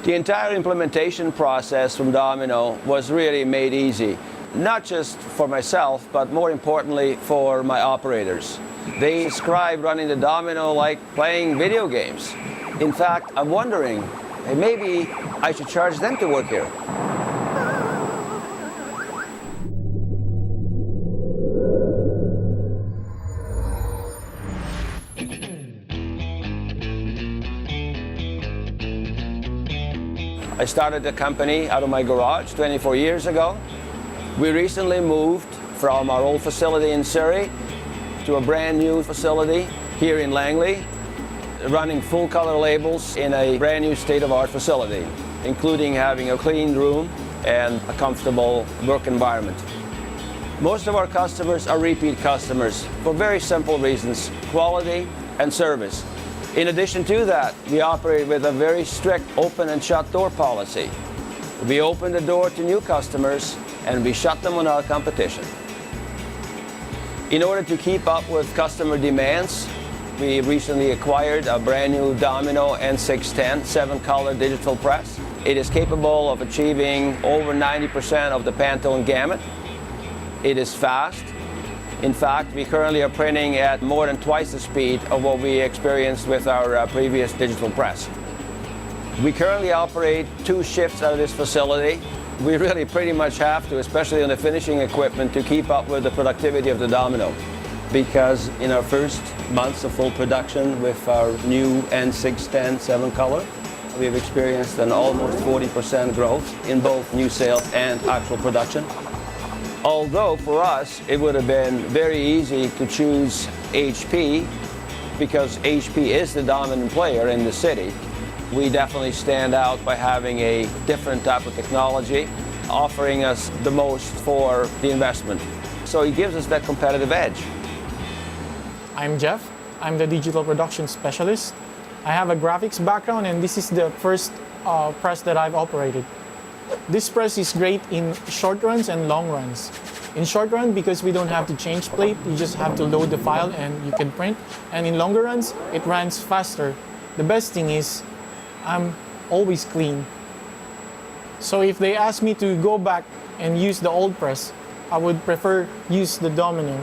The entire implementation process from Domino was really made easy, not just for myself, but more importantly for my operators. They describe running the Domino like playing video games. In fact, I'm wondering, hey, maybe I should charge them to work here. I started the company out of my garage 24 years ago. We recently moved from our old facility in Surrey to a brand new facility here in Langley, running full color labels in a brand new state-of-the-art facility, including having a clean room and a comfortable work environment. Most of our customers are repeat customers for very simple reasons: quality and service. In addition to that, we operate with a very strict open and shut door policy. We open the door to new customers and we shut them on our competition. In order to keep up with customer demands, we recently acquired a brand new Domino N610 7-color digital press. It is capable of achieving over 90% of the Pantone gamut. It is fast. In fact, we currently are printing at more than twice the speed of what we experienced with our previous digital press. We currently operate 2 shifts out of this facility. We really pretty much have to, especially on the finishing equipment, to keep up with the productivity of the Domino. Because in our first months of full production with our new N610 7-color, we've experienced an almost 40% growth in both new sales and actual production. Although for us, it would have been very easy to choose HP because HP is the dominant player in the city. We definitely stand out by having a different type of technology, offering us the most for the investment. So it gives us that competitive edge. I'm Jeff. I'm the digital production specialist. I have a graphics background and this is the first press that I've operated. This press is great in short runs and long runs. In short run, because we don't have to change plate, you just have to load the file and you can print. And in longer runs, it runs faster. The best thing is, I'm always clean. So if they ask me to go back and use the old press, I would prefer use the Domino.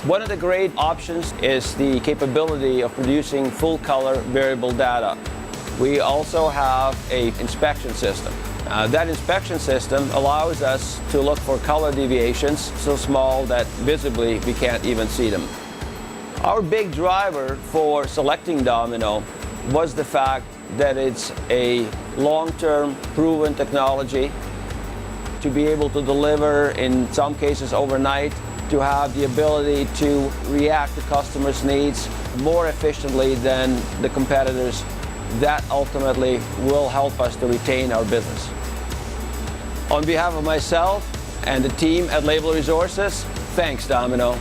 One of the great options is the capability of producing full color variable data. We also have an inspection system. That inspection system allows us to look for color deviations so small that visibly we can't even see them. Our big driver for selecting Domino was the fact that it's a long-term proven technology to be able to deliver, in some cases overnight, to have the ability to react to customers' needs more efficiently than the competitors. That ultimately will help us to retain our business. On behalf of myself and the team at Label Resources, thanks, Domino.